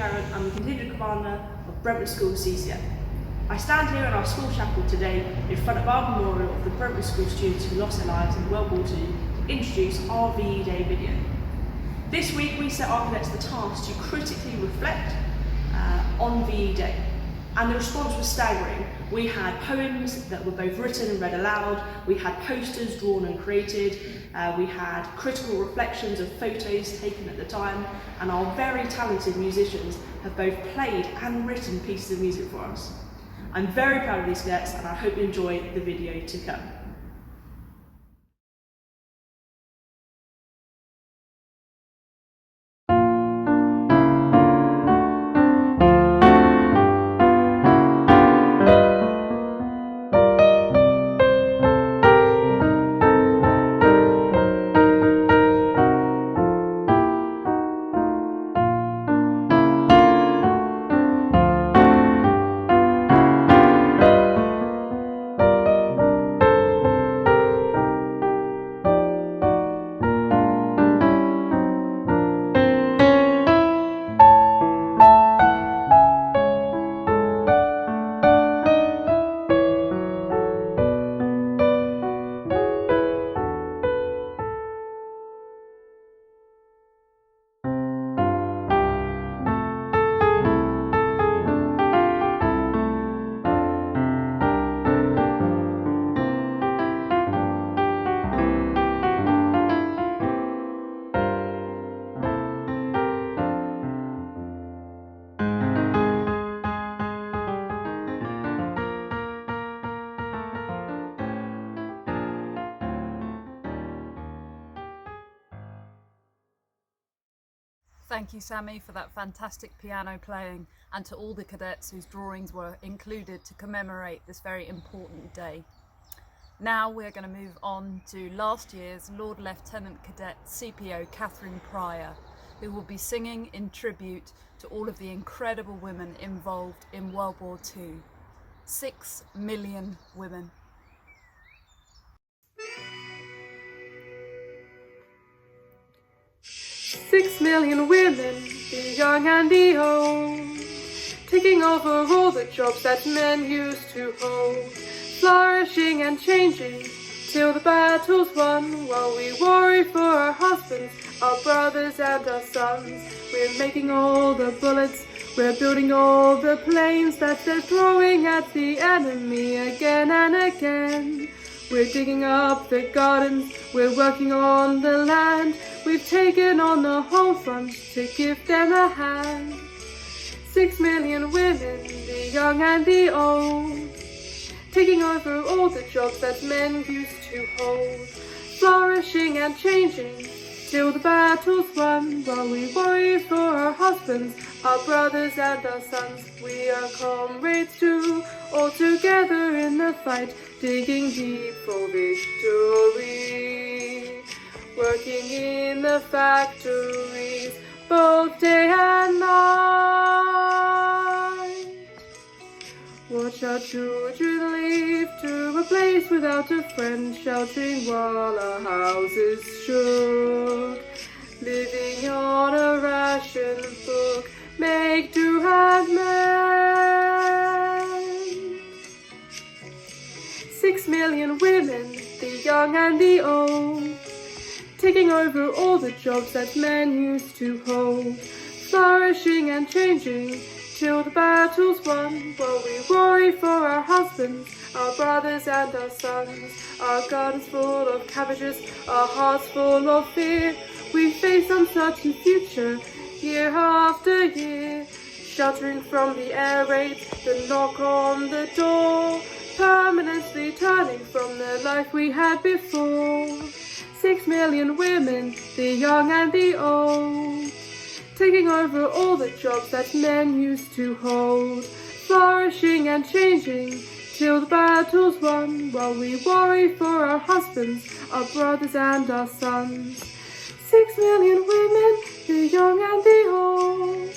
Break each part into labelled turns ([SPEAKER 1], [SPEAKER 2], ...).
[SPEAKER 1] Karen. I'm the Contingent Commander of Brentwood School CCF. I stand here in our school chapel today in front of our memorial of the Brentwood School students who lost their lives in World War II to introduce our VE Day video. This week we set our cadets the task to critically reflect on VE Day, and the response was staggering. We had poems that were both written and read aloud, we had posters drawn and created, we had critical reflections of photos taken at the time, and our very talented musicians have both played and written pieces of music for us. I'm very proud of these cadets and I hope you enjoy the video to come.
[SPEAKER 2] Thank you, Sammy, for that fantastic piano playing, and to all the cadets whose drawings were included to commemorate this very important day. Now we're going to move on to last year's Lord Lieutenant Cadet CPO Catherine Pryor, who will be singing in tribute to all of the incredible women involved in World War II. 6 million women.
[SPEAKER 3] 6 million women, the young and the old, taking over all the jobs that men used to hold, flourishing and changing till the battle's won, while we worry for our husbands, our brothers and our sons. We're making all the bullets, we're building all the planes that they're throwing at the enemy again and again. We're digging up the gardens, we're working on the land, we've taken on the home front to give them a hand. 6 million women, the young and the old, taking over all the jobs that men used to hold, flourishing and changing till the battle's won, while we worry for our husbands, our brothers and our sons. We are comrades too, all together in the fight, digging deep for victory, working in the factories both day and night. Watch our children leave to a place without a friend, sheltering while our houses shook, living on a ration book, make do and mend. 6 million women, the young and the old, taking over all the jobs that men used to hold, flourishing and changing till the battle's won, while we worry for our husbands, our brothers and our sons. Our gardens full of cabbages, our hearts full of fear. We face uncertain future, year after year, sheltering from the air raids, the knock on the door, permanently turning from the life we had before. 6 million women, the young and the old, taking over all the jobs that men used to hold, flourishing and changing till the battle's won, while we worry for our husbands, our brothers and our sons. 6 million women, the young and the old.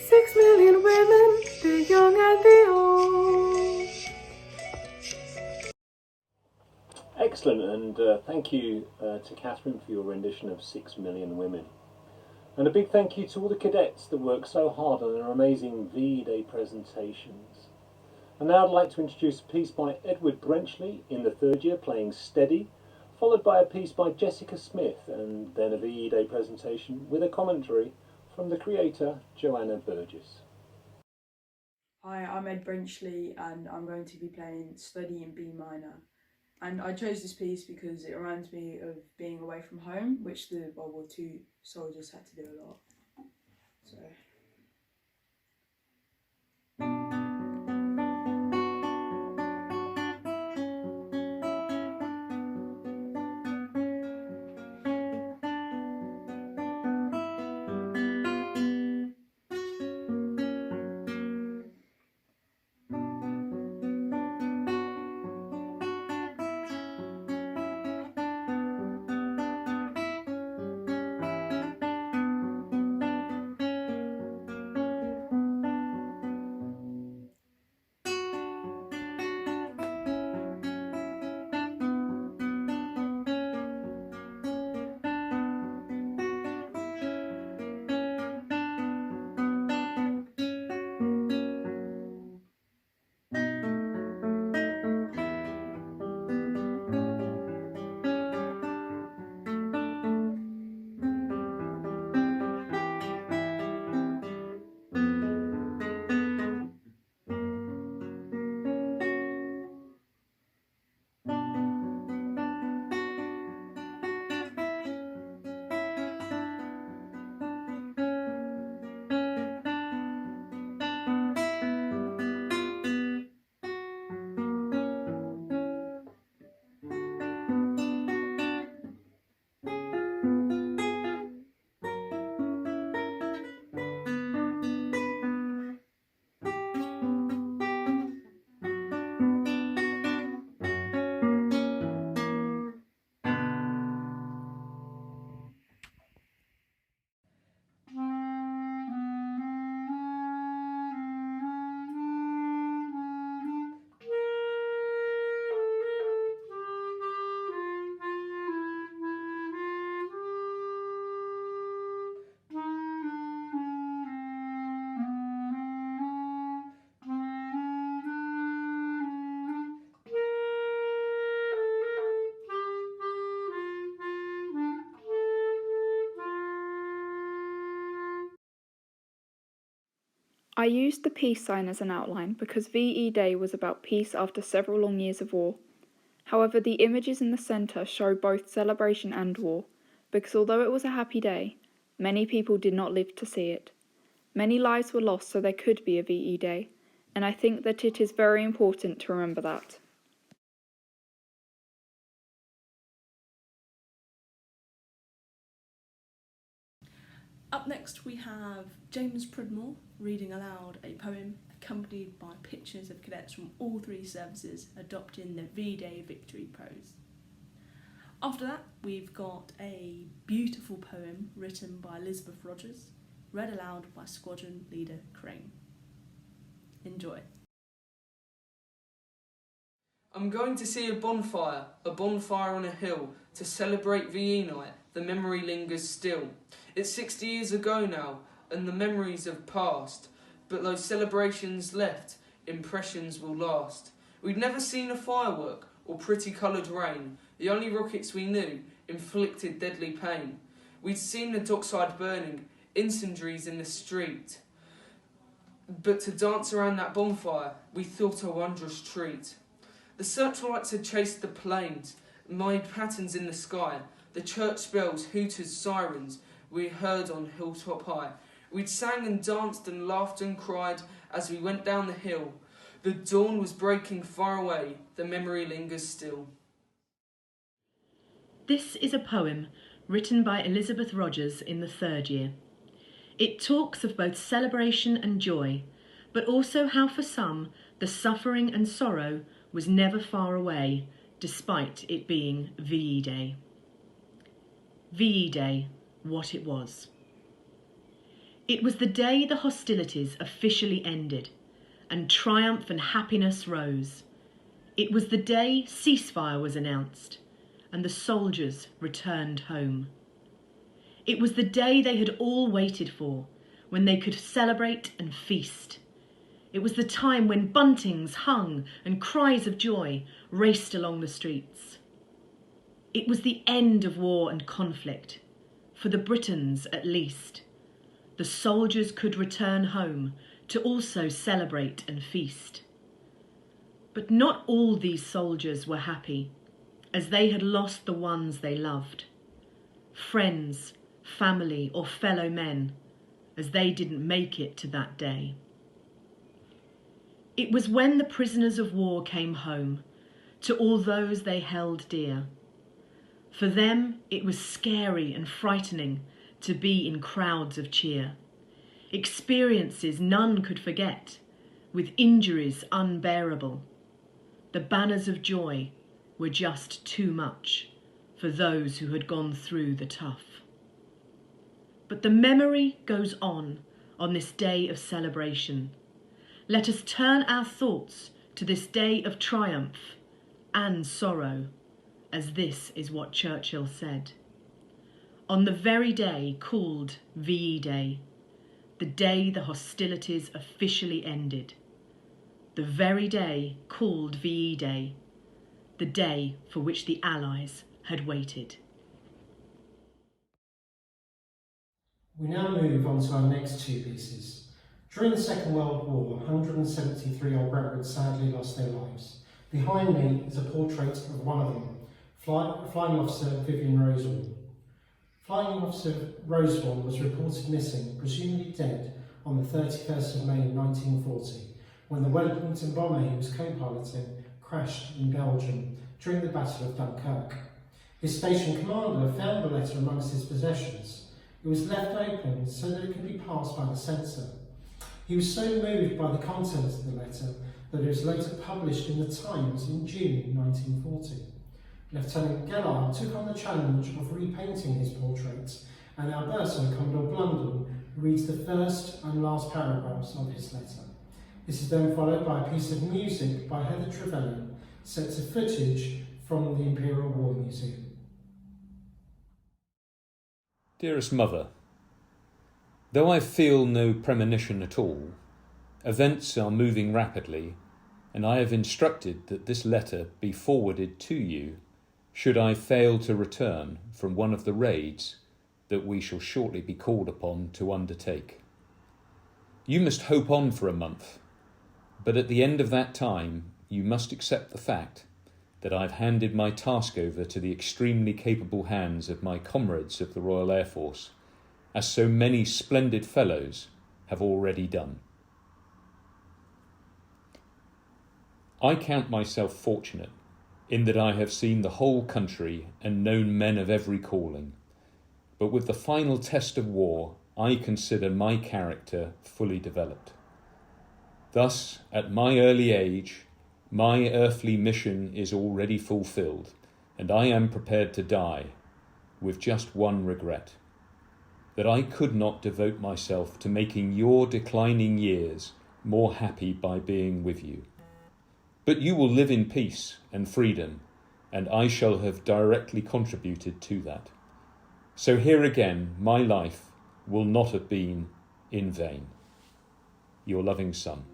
[SPEAKER 3] 6 million women, the young and the old.
[SPEAKER 4] Excellent, and thank you to Catherine for your rendition of 6 Million Women. And a big thank you to all the cadets that worked so hard on their amazing VE Day presentations. And now I'd like to introduce a piece by Edward Brenchley in the 3rd year playing Steady, followed by a piece by Jessica Smith, and then a VE Day presentation with a commentary from the creator Joanna Burgess.
[SPEAKER 5] Hi, I'm Ed Brenchley and I'm going to be playing Steady in B minor. And I chose this piece because it reminds me of being away from home, which the World War II soldiers had to do a lot. So.
[SPEAKER 6] I used the peace sign as an outline because VE Day was about peace after several long years of war. However, the images in the centre show both celebration and war, because although it was a happy day, many people did not live to see it. Many lives were lost so there could be a VE Day, and I think that it is very important to remember that.
[SPEAKER 1] Up next we have James Pridmore reading aloud a poem accompanied by pictures of cadets from all 3 services adopting the V-Day victory pose. After that we've got a beautiful poem written by Elizabeth Rogers, read aloud by Squadron Leader Crane. Enjoy.
[SPEAKER 7] I'm going to see a bonfire on a hill, to celebrate VE night, the memory lingers still. It's 60 years ago now, and the memories have passed, but those celebrations left, impressions will last. We'd never seen a firework or pretty coloured rain, the only rockets we knew inflicted deadly pain. We'd seen the dockside burning, incendiaries in the street, but to dance around that bonfire, we thought a wondrous treat. The searchlights had chased the planes, made patterns in the sky, the church bells, hooters, sirens we heard on hilltop high. We'd sang and danced and laughed and cried as we went down the hill. The dawn was breaking far away, the memory lingers still.
[SPEAKER 8] This is a poem written by Elizabeth Rogers in the 3rd year. It talks of both celebration and joy, but also how for some the suffering and sorrow was never far away, despite it being VE Day. VE Day, what it was. It was the day the hostilities officially ended, and triumph and happiness rose. It was the day ceasefire was announced, and the soldiers returned home. It was the day they had all waited for, when they could celebrate and feast. It was the time when buntings hung and cries of joy raced along the streets. It was the end of war and conflict, for the Britons at least. The soldiers could return home to also celebrate and feast. But not all these soldiers were happy, as they had lost the ones they loved. Friends, family, or fellow men, as they didn't make it to that day. It was when the prisoners of war came home to all those they held dear. For them, it was scary and frightening to be in crowds of cheer. Experiences none could forget, with injuries unbearable. The banners of joy were just too much for those who had gone through the tough. But the memory goes on this day of celebration. Let us turn our thoughts to this day of triumph and sorrow, as this is what Churchill said. On the very day called VE Day, the day the hostilities officially ended. The very day called VE Day, the day for which the Allies had waited.
[SPEAKER 9] We now move on to our next two pieces. During the Second World War, 173 old Brentwood sadly lost their lives. Behind me is a portrait of one of them, Flying Officer Vivian Rosewall. Flying Officer Rosewall was reported missing, presumably dead, on the 31st of May 1940, when the Wellington bomber he was co-piloting crashed in Belgium during the Battle of Dunkirk. His station commander found the letter amongst his possessions. It was left open so that it could be passed by the censor. He was so moved by the contents of the letter that it was later published in the Times in June 1940. Lieutenant Gellard took on the challenge of repainting his portrait, and our bursar, Commodore Blunden, reads the first and last paragraphs of his letter. This is then followed by a piece of music by Heather Trevelyan, set to footage from the Imperial War Museum.
[SPEAKER 10] Dearest Mother, though I feel no premonition at all, events are moving rapidly, and I have instructed that this letter be forwarded to you should I fail to return from one of the raids that we shall shortly be called upon to undertake. You must hope on for a month, but at the end of that time you must accept the fact that I've handed my task over to the extremely capable hands of my comrades of the Royal Air Force, as so many splendid fellows have already done. I count myself fortunate in that I have seen the whole country and known men of every calling, but with the final test of war, I consider my character fully developed. Thus, at my early age, my earthly mission is already fulfilled, and I am prepared to die with just one regret, that I could not devote myself to making your declining years more happy by being with you. But you will live in peace and freedom, and I shall have directly contributed to that. So here again, my life will not have been in vain. Your loving son.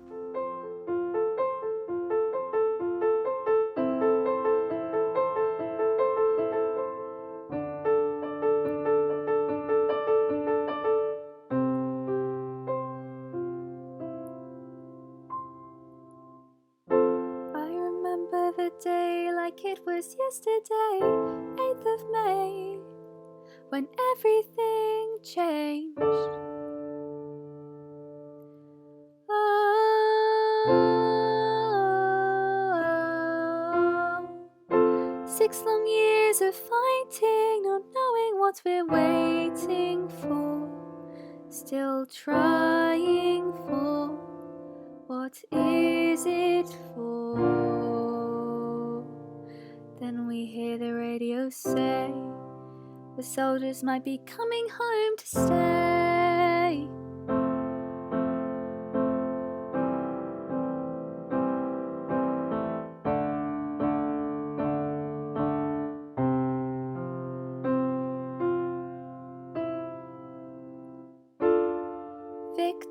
[SPEAKER 11] It was yesterday, 8th of May, when everything changed. Oh, 6 long years of fighting, not knowing what we're waiting for, still trying for, what is it for? Then we hear the radio say the soldiers might be coming home to stay.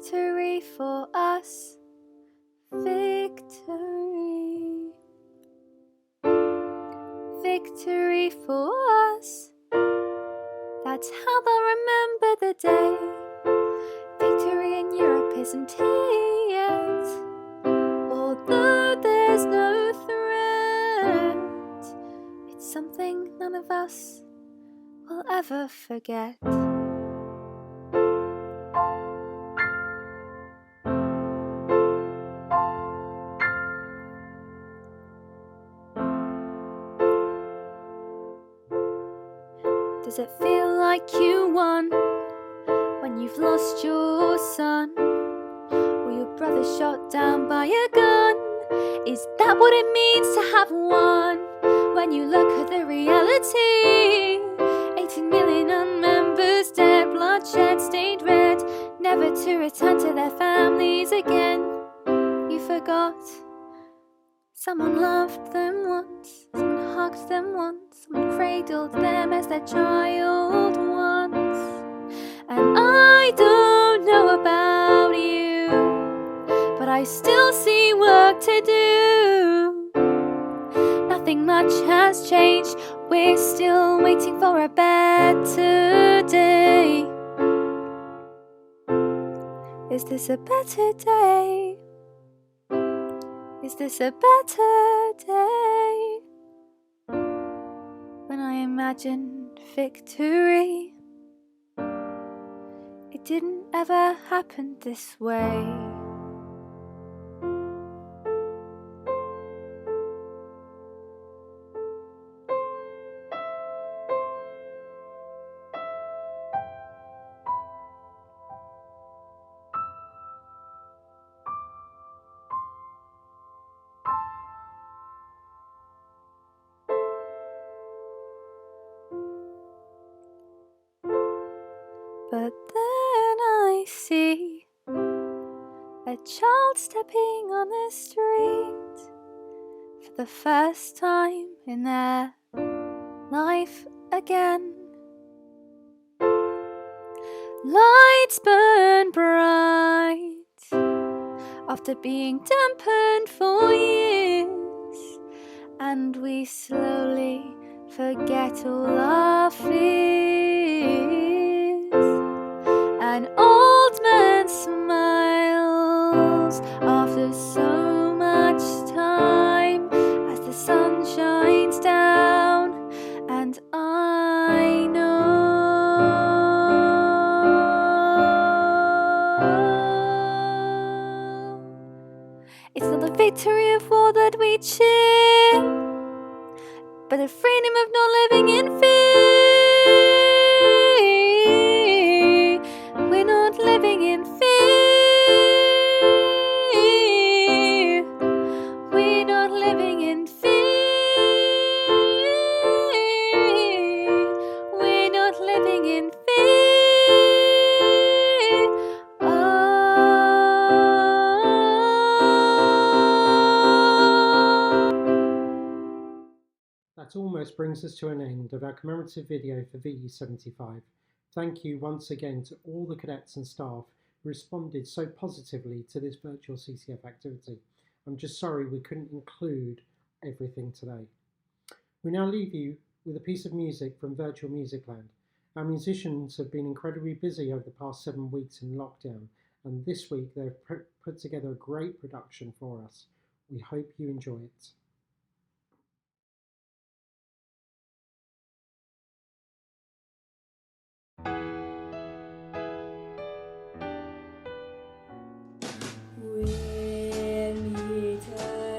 [SPEAKER 11] victory for us. Victory. Victory for us. That's how they'll remember the day. Victory in Europe isn't here yet, although there's no threat. It's something none of us will ever forget. Does it feel like you won when you've lost your son, or your brother shot down by a gun? Is that what it means to have won? When you look at the reality, 18 million unmembers dead, bloodshed stained red, never to return to their families again. You forgot. Someone loved them once, someone hugged them once, someone cradled them as their child once. And I don't know about you, but I still see work to do. Nothing much has changed, we're still waiting for a better day. Is this a better day? Is this a better day? When I imagined victory, it didn't ever happen this way. But then I see a child stepping on the street for the first time in their life again. Lights burn bright after being dampened for years, and we slowly forget all our fears. An old man smiles after so much time as the sun shines down, and I know it's not the victory of war that we cheer, but the freedom of not living in fear. We're not living in fear. We're not living in fear. We're not living in fear.
[SPEAKER 9] That almost brings us to an end of our commemorative video for VE75. Thank you once again to all the cadets and staff who responded so positively to this virtual CCF activity. I'm just sorry we couldn't include everything today. We now leave you with a piece of music from Virtual Musicland. Our musicians have been incredibly busy over the past 7 weeks in lockdown, and this week they've put together a great production for us. We hope you enjoy it.
[SPEAKER 11] We'll meet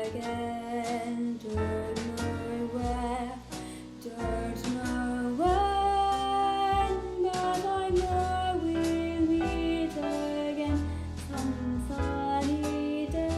[SPEAKER 11] again, don't know where, don't know when, but I know we'll meet again some sunny day.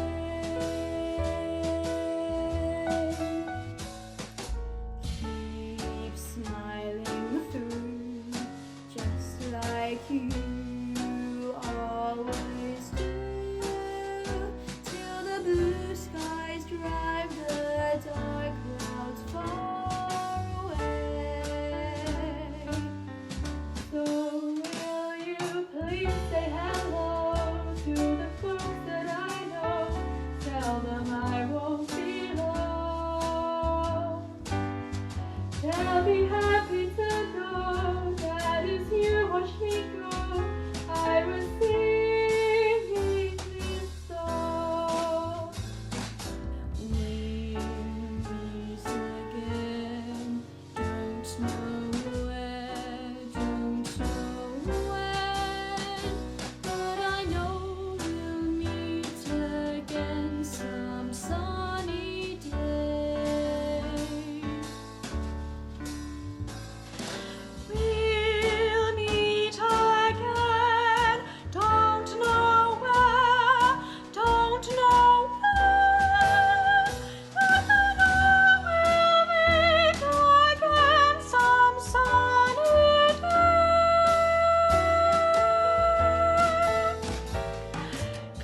[SPEAKER 3] They'll be happy to know that as you watch me go, I was singing this song. We'll meet again, don't know where, don't know when, but I know we'll meet again some sunny day. We'll meet again, don't know where, don't know when, but I know we'll meet again some sunny day.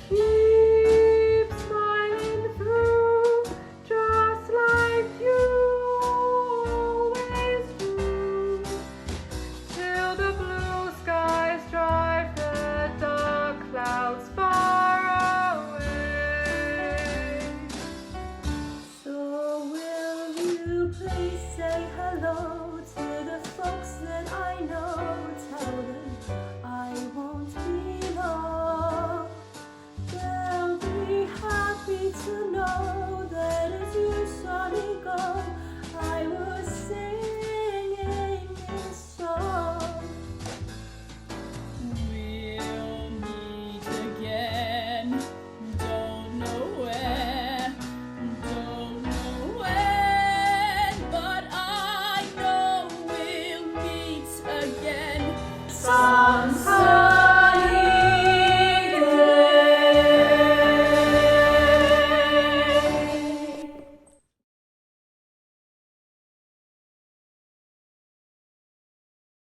[SPEAKER 3] Keep smiling through, just like you always do, till the blue skies drive the dark clouds far away. So will you please say hello to the folks that I know? Tell them I won't be long. They'll be happy to know that as you saw me go, I was singing this song. We'll meet again, don't know where, don't know when, but I know we'll meet again somehow.